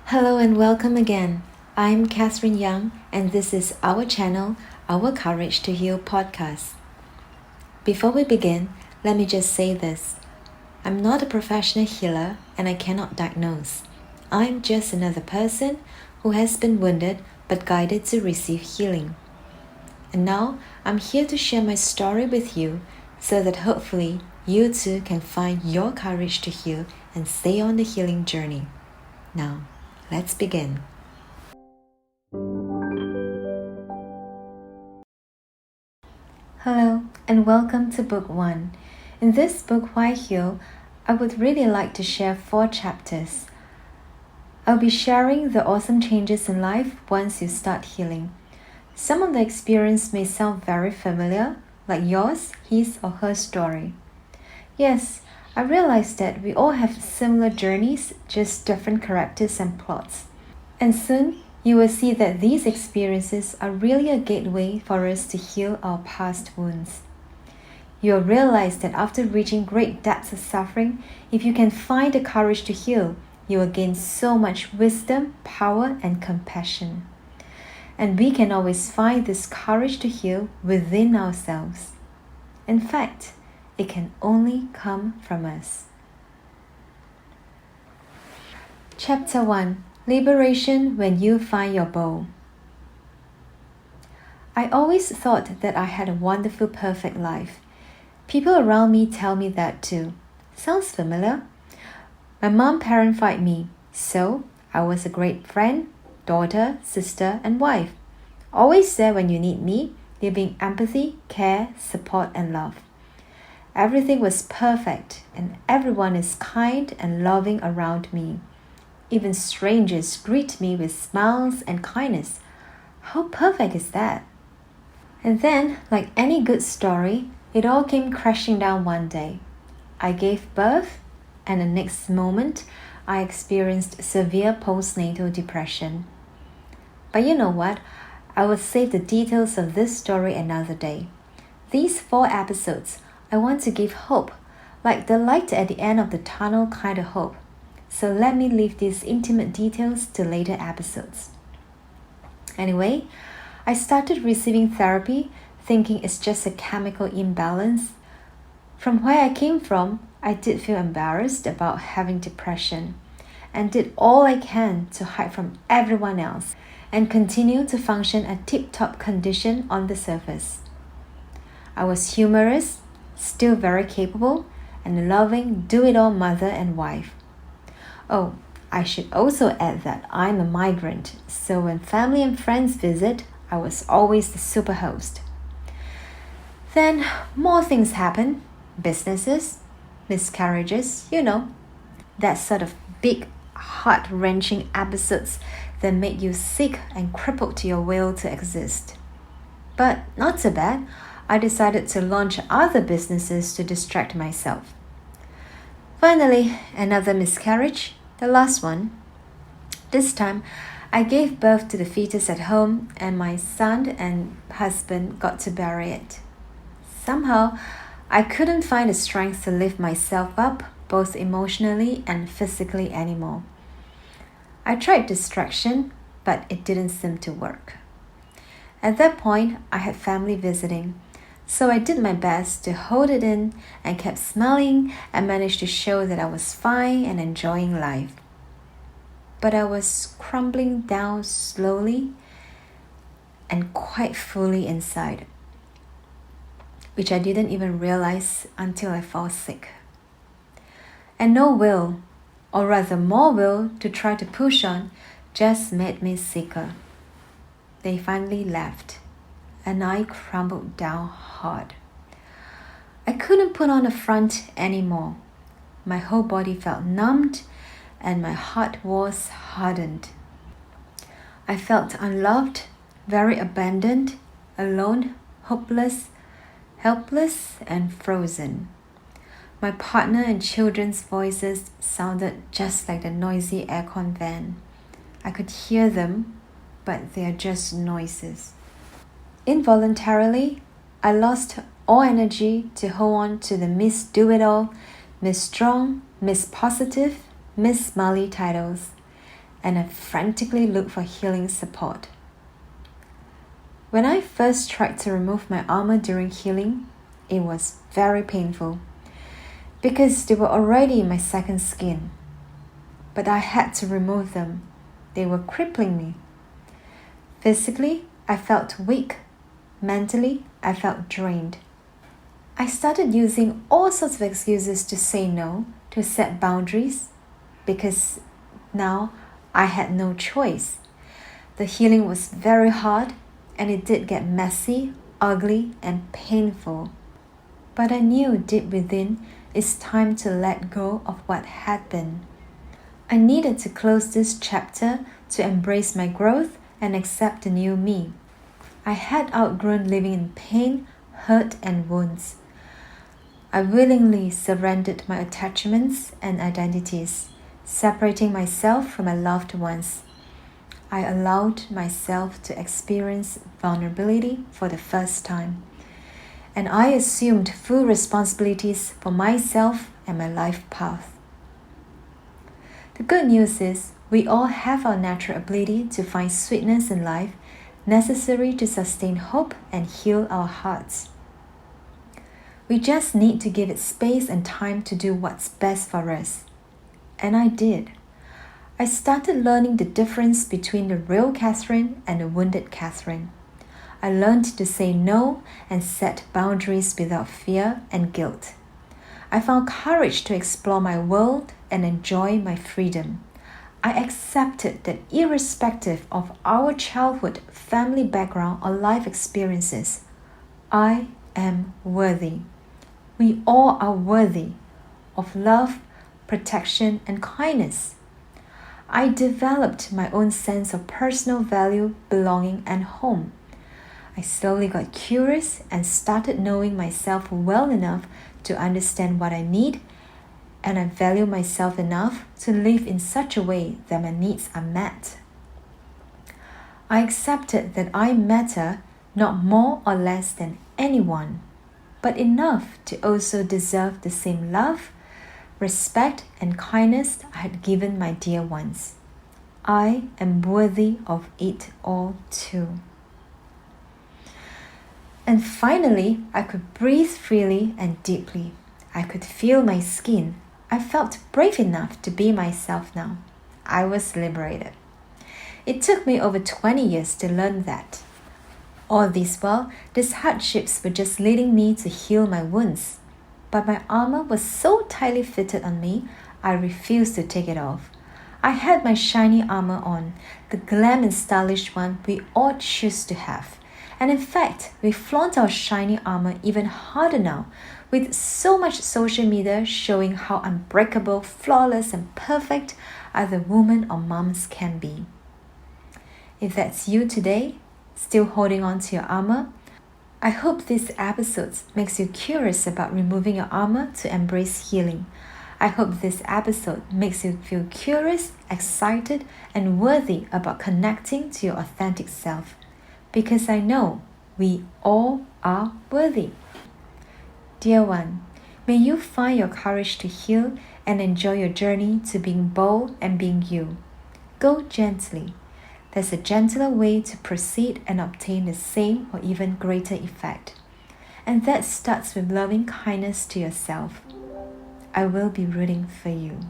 Hello and welcome again. I'm Catherine Young, and this is our channel, Our Courage to Heal podcast. Before we begin, let me just say this. I'm not a professional healer and I cannot diagnose. I'm just another person who has been wounded but guided to receive healing. And now I'm here to share my story with you so that hopefully you too can find your courage to heal and stay on the healing journey. Now, let's begin. Hello and welcome to Book 1. In this book, Why Heal, I would really like to share 4 chapters. I'll be sharing the awesome changes in life once you start healing. Some of the experience may sound very familiar, like yours, his or her story. Yes, I realize that we all have similar journeys, just different characters and plots. And soon, you will see that these experiences are really a gateway for us to heal our past wounds. You'll realize that after reaching great depths of suffering, if you can find the courage to heal, you will gain so much wisdom, power, and compassion. And we can always find this courage to heal within ourselves. In fact, it can only come from us. Chapter 1. Liberation when you find your bow. I always thought that I had a wonderful, perfect life. People around me tell me that too. Sounds familiar? My mom parentified me, so I was a great friend, daughter, sister, and wife. Always there when you need me, giving empathy, care, support, and love. Everything was perfect, and everyone is kind and loving around me. Even strangers greet me with smiles and kindness. How perfect is that? And then, like any good story, it all came crashing down one day. I gave birth, and the next moment, I experienced severe postnatal depression. But you know what? I will save the details of this story another day. These 4 episodes, I want to give hope, like the light at the end of the tunnel kind of hope. So let me leave these intimate details to later episodes. Anyway, I started receiving therapy thinking it's just a chemical imbalance. From where I came from, I did feel embarrassed about having depression and did all I can to hide from everyone else and continue to function a tip-top condition on the surface. I was humorous, still very capable, and a loving, do-it-all mother and wife. Oh, I should also add that I'm a migrant, so when family and friends visit, I was always the super host. Then more things happen, businesses, miscarriages, that sort of big, heart-wrenching episodes that make you sick and crippled to your will to exist. But not so bad. I decided to launch other businesses to distract myself. Finally, another miscarriage, the last one. This time, I gave birth to the fetus at home and my son and husband got to bury it. Somehow, I couldn't find the strength to lift myself up, both emotionally and physically anymore. I tried distraction, but it didn't seem to work. At that point, I had family visiting. So I did my best to hold it in and kept smiling and managed to show that I was fine and enjoying life. But I was crumbling down slowly and quite fully inside, which I didn't even realize until I fell sick. And no will, or rather more will to try to push on, just made me sicker. They finally left. And I crumbled down hard. I couldn't put on a front anymore. My whole body felt numbed and my heart was hardened. I felt unloved, very abandoned, alone, hopeless, helpless, and frozen. My partner and children's voices sounded just like the noisy aircon van. I could hear them, but they are just noises. Involuntarily, I lost all energy to hold on to the Miss Do-It-All, Miss Strong, Miss Positive, Miss Smiley titles, and I frantically looked for healing support. When I first tried to remove my armor during healing, it was very painful because they were already in my second skin. But I had to remove them. They were crippling me. Physically, I felt weak. Mentally, I felt drained. I started using all sorts of excuses to say no, to set boundaries, because now I had no choice. The healing was very hard, and it did get messy, ugly, and painful. But I knew deep within it's time to let go of what had been. I needed to close this chapter to embrace my growth and accept the new me. I had outgrown living in pain, hurt, and wounds. I willingly surrendered my attachments and identities, separating myself from my loved ones. I allowed myself to experience vulnerability for the first time, and I assumed full responsibilities for myself and my life path. The good news is we all have our natural ability to find sweetness in life necessary to sustain hope and heal our hearts. We just need to give it space and time to do what's best for us. And I did. I started learning the difference between the real Catherine and the wounded Catherine. I learned to say no and set boundaries without fear and guilt. I found courage to explore my world and enjoy my freedom. I accepted that irrespective of our childhood, family background, or life experiences, I am worthy. We all are worthy of love, protection, and kindness. I developed my own sense of personal value, belonging, and home. I slowly got curious and started knowing myself well enough to understand what I need, and I value myself enough to live in such a way that my needs are met. I accepted that I matter not more or less than anyone, but enough to also deserve the same love, respect, and kindness I had given my dear ones. I am worthy of it all too. And finally, I could breathe freely and deeply. I could feel my skin. I felt brave enough to be myself now. I was liberated. It took me over 20 years to learn that. All this while, these hardships were just leading me to heal my wounds. But my armor was so tightly fitted on me, I refused to take it off. I had my shiny armor on, the glam and stylish one we all choose to have. And in fact, we flaunt our shiny armor even harder now, with so much social media showing how unbreakable, flawless, and perfect either woman or moms can be. If that's you today, still holding on to your armor, I hope this episode makes you curious about removing your armor to embrace healing. I hope this episode makes you feel curious, excited, and worthy about connecting to your authentic self. Because I know we all are worthy. Dear one, may you find your courage to heal and enjoy your journey to being bold and being you. Go gently. There's a gentler way to proceed and obtain the same or even greater effect. And that starts with loving kindness to yourself. I will be rooting for you.